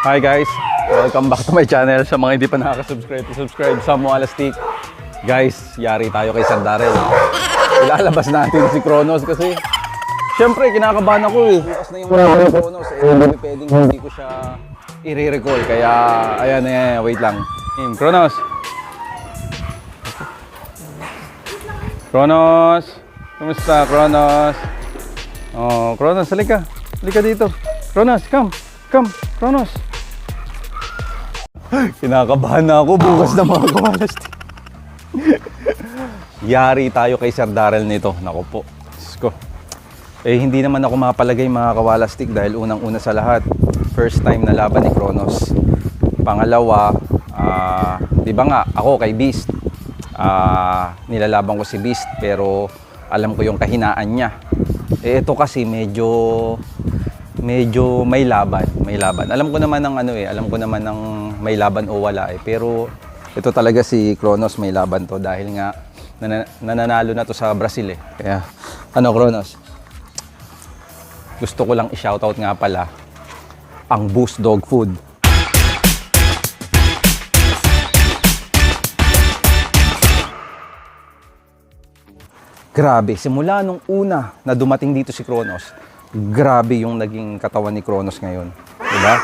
Hi guys! Welcome back to my channel. Sa mga hindi pa nakaka-subscribe, subscribe sa Moalastik. Guys, yari tayo kay Sir Darrell. Ilalabas natin si Kronos kasi syempre kinakabahan ako eh. Bukas na yung mga Kronos eh. Hindi pwedeng hindi ko siya i-recall. Kaya ayan eh, wait lang. Kronos! Kronos! Kumusta Kronos? Oh, Kronos, halika. Halika dito. Kronos, come. Come, Kronos. Kinakabahan na ako, bukas na mga kawalastik. Yari tayo kay Sir Darrell nito. Naku po. Sko. Eh, hindi naman ako mapalagay mga kawalastik dahil unang-una sa lahat, first time na laban ni Kronos. Pangalawa, di ba nga, ako kay Beast, nilalaban ko si Beast pero alam ko yung kahinaan niya. Eh, ito kasi medyo may laban. Alam ko naman ng alam ko naman ng may laban o wala eh. Pero ito talaga si Kronos may laban to dahil nga nananalo na to sa Brazil eh. Kaya Kronos? Gusto ko lang i-shoutout nga pala ang Boost Dog Food. Grabe, simula nung una na dumating dito si Kronos, grabe yung naging katawan ni Kronos ngayon. Diba?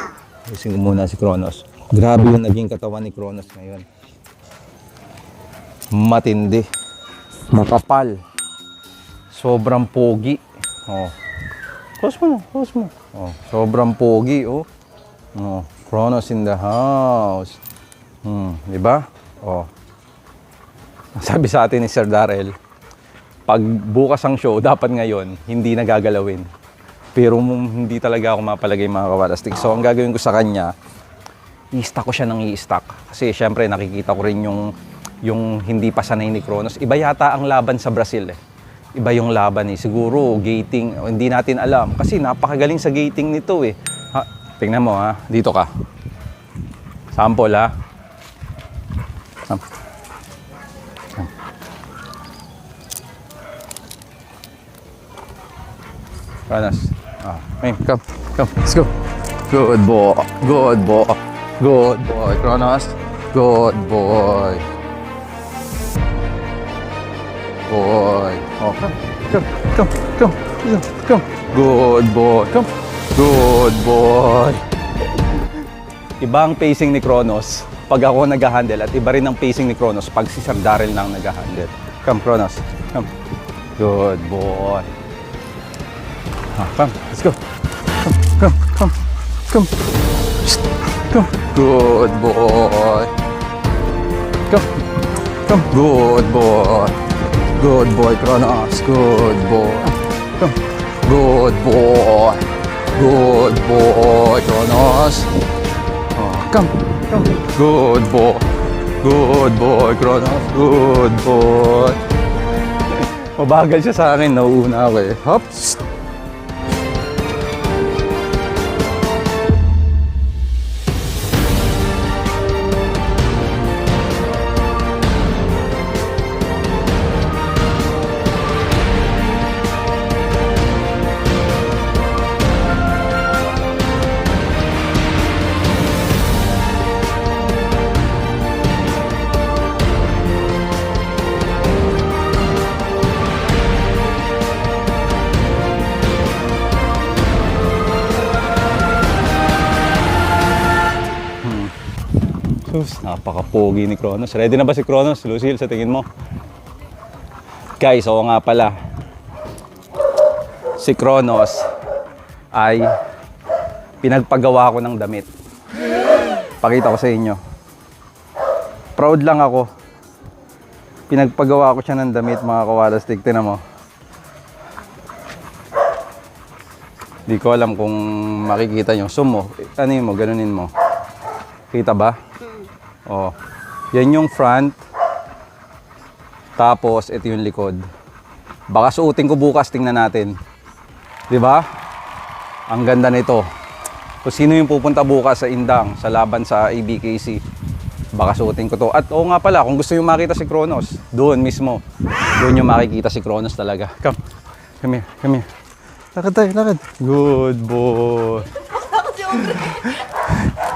Ising muna si Kronos. Grabe yung naging katawan ni Kronos ngayon. Matindi. Makapal. Sobrang pogi. Oh. Close mo. Oh, sobrang pogi, oh. Oh, Kronos in the house. Diba? Oh. Sabi sa atin ni Sir Darrell, pag bukas ang show, dapat ngayon, hindi na gagalawin. Pero hindi talaga ako mapalagay mga kawalastik. So, ang gagawin ko sa kanya, i-stack ko siya ng i-stack. Kasi, syempre, nakikita ko rin yung hindi pa sanay ni Kronos. Iba yata ang laban sa Brazil, eh. Iba yung laban, eh. Siguro, gating, hindi natin alam. Kasi, napakagaling sa gating nito, eh. Ha, tingnan mo, ha. Dito ka. Sample, ha. Kronos. Hey, come, let's go. Good boy, Kronos. Good boy. Oh, come. Good boy, come. Good boy. Iba ang pacing ni Kronos pag ako nag-handle at iba rin ang pacing ni Kronos pag si Sir Darrell nang nag-handle. Come, Kronos. Come. Good boy. Come, let's go. Come. Good boy. Come. Good boy. Good boy, Kronos. Good boy. Come. Good boy. Good boy, Kronos. Oh, come. Good boy. Good boy, Kronos. Good boy. Mabagal siya sa akin. Nauuna ako eh. Hops. Napaka-pogi ni Kronos. Ready na ba si Kronos, Lucille, sa tingin mo? Guys, oo nga pala. Si Kronos ay pinagpagawa ko ng damit. Pakita ko sa inyo. Proud lang ako. Pinagpagawa ko siya ng damit, mga kawalastik. Tingnan mo. Di ko alam kung makikita nyo. Zoom mo. Ano mo? Ganunin mo. Kita ba? Oh, yan yung front. Tapos, ito yung likod. Baka suotin ko bukas, tingnan natin. Diba? Ang ganda nito. Kung sino yung pupunta bukas sa Indang, sa laban sa ABKC, baka suotin ko to. At oo nga pala, kung gusto nyo makita si Kronos, doon mismo. Doon yung makikita si Kronos talaga. Come here. Lakad tayo, lakad. Good boy.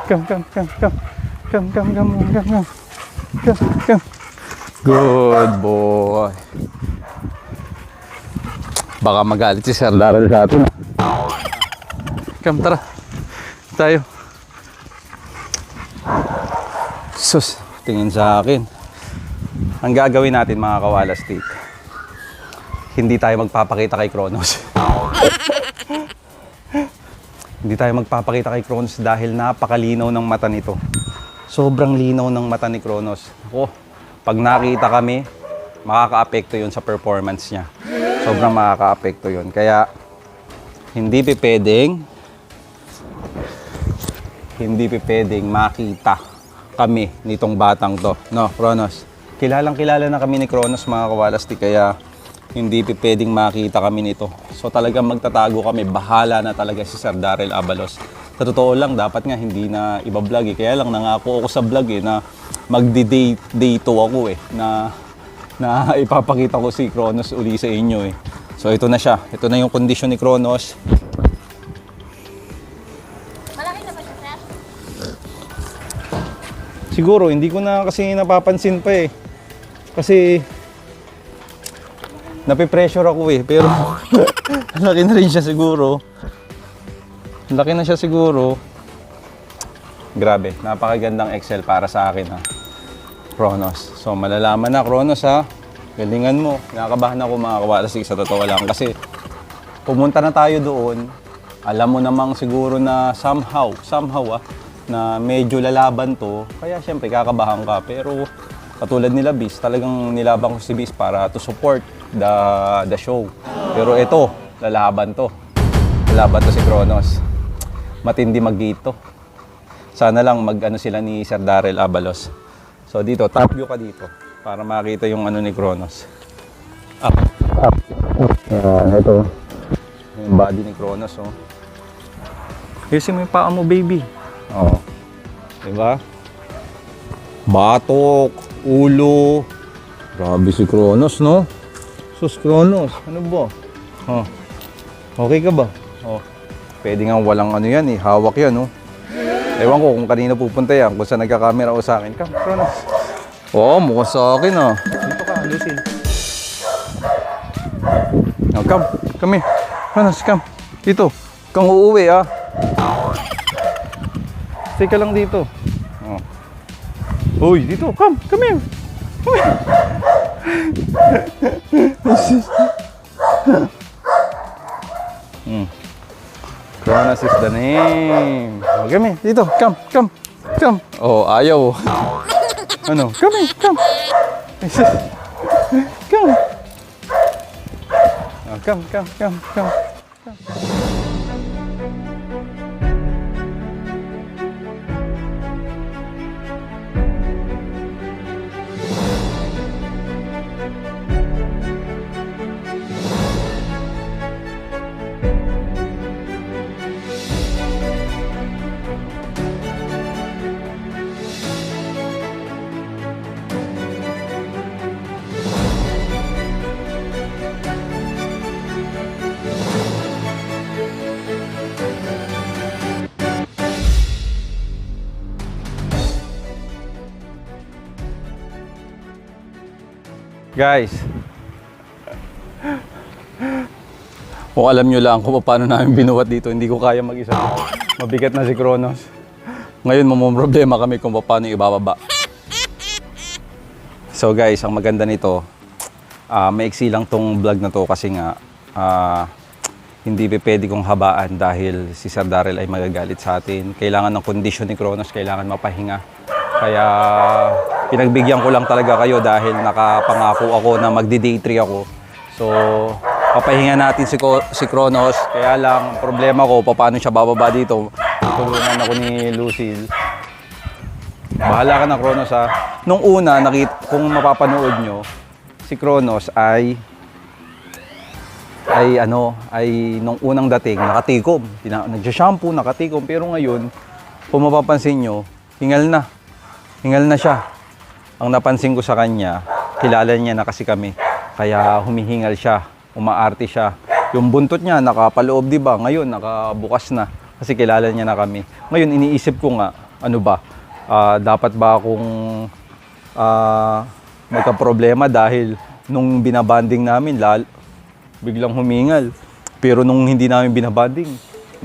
Come, come, come, come. Come, come, come, come, come. Come, come. Good boy. Baka magalit si Sir Daryl sa atin. Come, tara. Tayo. Sus, tingin sa akin. Ang gagawin natin mga Kawalas Stick, hindi tayo magpapakita kay Kronos. Hindi tayo magpapakita kay Kronos dahil napakalinaw ng mata nito. Sobrang linaw ng mata ni Kronos. Ako, pag nakita kami, makaka-apekto yun sa performance niya. Sobrang makaka-apekto yun. Kaya, hindi pwedeng makita kami nitong batang to. No, Kronos? Kilalang-kilala na kami ni Kronos mga Kawalas Stick, kaya hindi pwedeng makita kami nito. So talagang magtatago kami. Bahala na talaga si Sir Daryl Abalos. Sa totoo lang, dapat nga hindi na iba-vlog eh. Kaya lang nangako ako sa vlog eh na magdi-day 2 ako eh. Na ipapakita ko si Kronos uli sa inyo eh. So ito na siya. Ito na yung kondisyon ni Kronos. Malaki na ba siya, sir? Siguro, hindi ko na kasi napapansin pa eh. Kasi napipressure ako eh, pero laki na rin siya siguro. Laki na siya siguro. Grabe, napakagandang Excel para sa akin ha. Kronos. So malalaman na Kronos ha. Galingan mo. Nakakabahan ako mga Kawalas Stick sa totoo lang. Kasi pumunta na tayo doon. Alam mo namang siguro na somehow na medyo lalaban to. Kaya syempre kakabahan ka. Pero katulad nila Bis, talagang nilaban ko si Bis para to support the show. Pero ito, lalaban to. Lalaban to si Kronos. Matindi mag-gate to. Sana lang mag-ano sila ni Sir Daryl Abalos. So dito, top view ka dito para makita yung ano ni Kronos. Up. Ito. Yung body ni Kronos, oh. Here's yung paa mo, baby. Oh. Diba? Batok, ulo. Grabe si Kronos, no? Sus, Kronos, ano ba? Oh. Okay ka ba? Oh. Pwede nga walang ano yan eh, hawak yan, no? Ewan ko kung kanina pupunta yan, kung saan nagkakamera o sa akin. Come, Kronos. Oo, mukhang sa akin, ah. Dito ka, Lucille. Oh, come here. Kronos, come. Dito. Kang uuwi, ah. Stay ka lang dito. Oh. Uy, dito. Come here. Come here. Kronos is the name. Oh, come here. Dito. Come. Oh, ayaw. Ano? Come here. Come. Oh, come. Guys, kung alam nyo lang kung paano namin binuhat dito, hindi ko kaya mag-isa. Mabigat na si Kronos. Ngayon, mamumroblema kami kung paano ibababa. So guys, ang maganda nito, maiksi lang tong vlog na to kasi nga hindi pwede kong habaan dahil si Sir Daryl ay magagalit sa atin. Kailangan ng kondisyon ni Kronos, kailangan mapahinga. Kaya pinagbigyan ko lang talaga kayo dahil nakapangako ako na magdi-day 3 ako. So, papahinga natin si Kronos. Kaya lang, problema ko, paano siya bababa dito. Tulungan ako ni Lucille. Bahala ka na, Kronos, ha. Nung una, kung mapapanood nyo, si Kronos ay nung unang dating, nakatikom. Nag-shampoo, nakatikom. Pero ngayon, kung mapapansin nyo, hingal na siya. Ang napansin ko sa kanya, kilala niya na kasi kami. Kaya humihingal siya, umaarte siya. Yung buntot niya nakapaloob, di ba? Ngayon nakabukas na kasi kilala niya na kami. Ngayon iniisip ko nga, ano ba, dapat ba akong magka-problema dahil nung binabanding namin, biglang humingal. Pero nung hindi namin binabanding,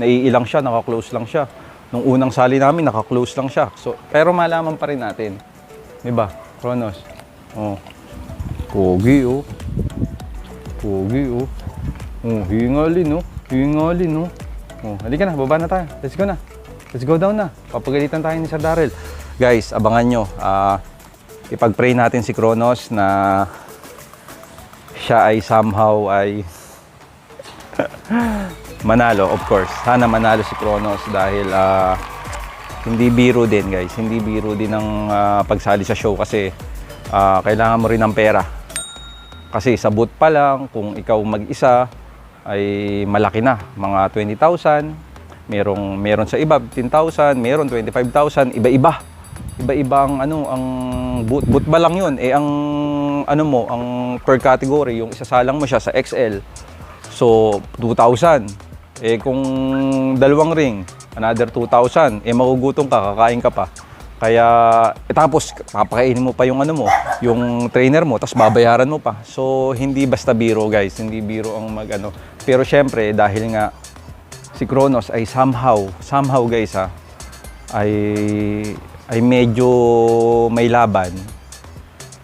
naiilang siya, naka-close lang siya. Nung unang sali namin, naka-close lang siya. So, pero malaman pa rin natin. Diba, Kronos? Oh. Pogi, oh. Pogi, oh. Oh, hingalin, oh. Hingalin, oh. Oh, halika na, baba na tayo. Let's go na. Let's go down na. Papagalitan tayo ni Sir Darrell. Guys, abangan nyo. Ipag-pray natin si Kronos na siya ay somehow ay manalo, of course. Sana manalo si Kronos dahil hindi biro din, guys. Hindi biro din ang pagsali sa show kasi kailangan mo rin ng pera. Kasi sa booth pa lang, kung ikaw mag-isa, ay malaki na. Mga 20,000, meron sa iba 15,000, meron 25,000, iba-iba. Iba-iba ang ang booth ba lang 'yun? Eh ang ang per category, yung isasalang mo siya sa XL. So 2,000. Eh kung dalawang ring, another 2,000. Eh magugutom ka, kakain ka pa. Kaya, tapos papakainin mo pa yung yung trainer mo, tapos babayaran mo pa. So, hindi basta biro, guys. Hindi biro ang Pero syempre, dahil nga si Kronos ay somehow guys ay medyo may laban,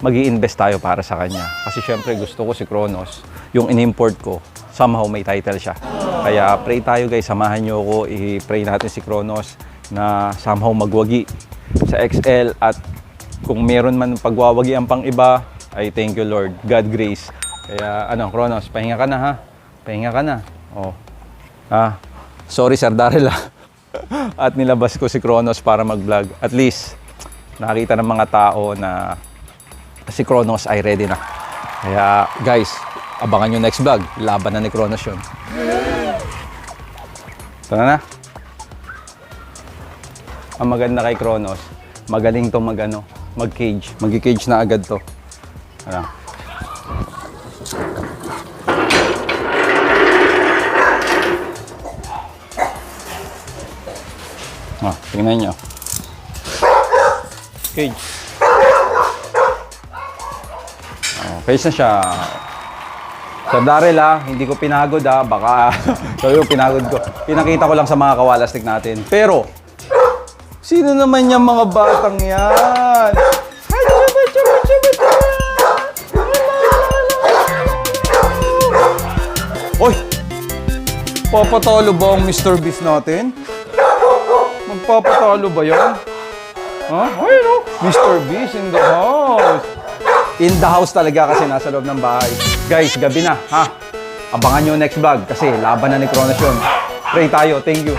mag-i-invest tayo para sa kanya. Kasi syempre gusto ko si Kronos, yung in-import ko, somehow may title siya. Kaya pray tayo guys, samahan nyo ako, i-pray natin si Kronos na somehow magwagi sa XL at kung meron man pagwawagi ang pang iba, ay thank you Lord, God grace. Kaya Kronos, pahinga ka na ha. Pahinga ka na. Oh. Sorry Sir Darrell At nilabas ko si Kronos para mag-vlog. At least, nakita ng mga tao na si Kronos ay ready na. Kaya guys, abangan nyo next vlog. Laban na ni Kronos yun. Tara na. Ang maganda kay Kronos, magaling to mag-cage. Mag-cage na agad to. Ayan. Tingnan nyo. Cage. Cage na siya. Sir Darrell hindi ko pinagod baka sabi ko pinagod ko. Pinakita ko lang sa mga kawalastik natin. Pero, sino naman yung mga batang yan? Oy! Papatalo ba ang Mr. Beast natin? Magpapatalo ba yan? Ayun o! Mr. Beast in the house! In the house talaga kasi nasa loob ng bahay. Guys, gabi na, ha? Abangan nyo next vlog kasi laban na ni Kronos yun. Pray tayo. Thank you.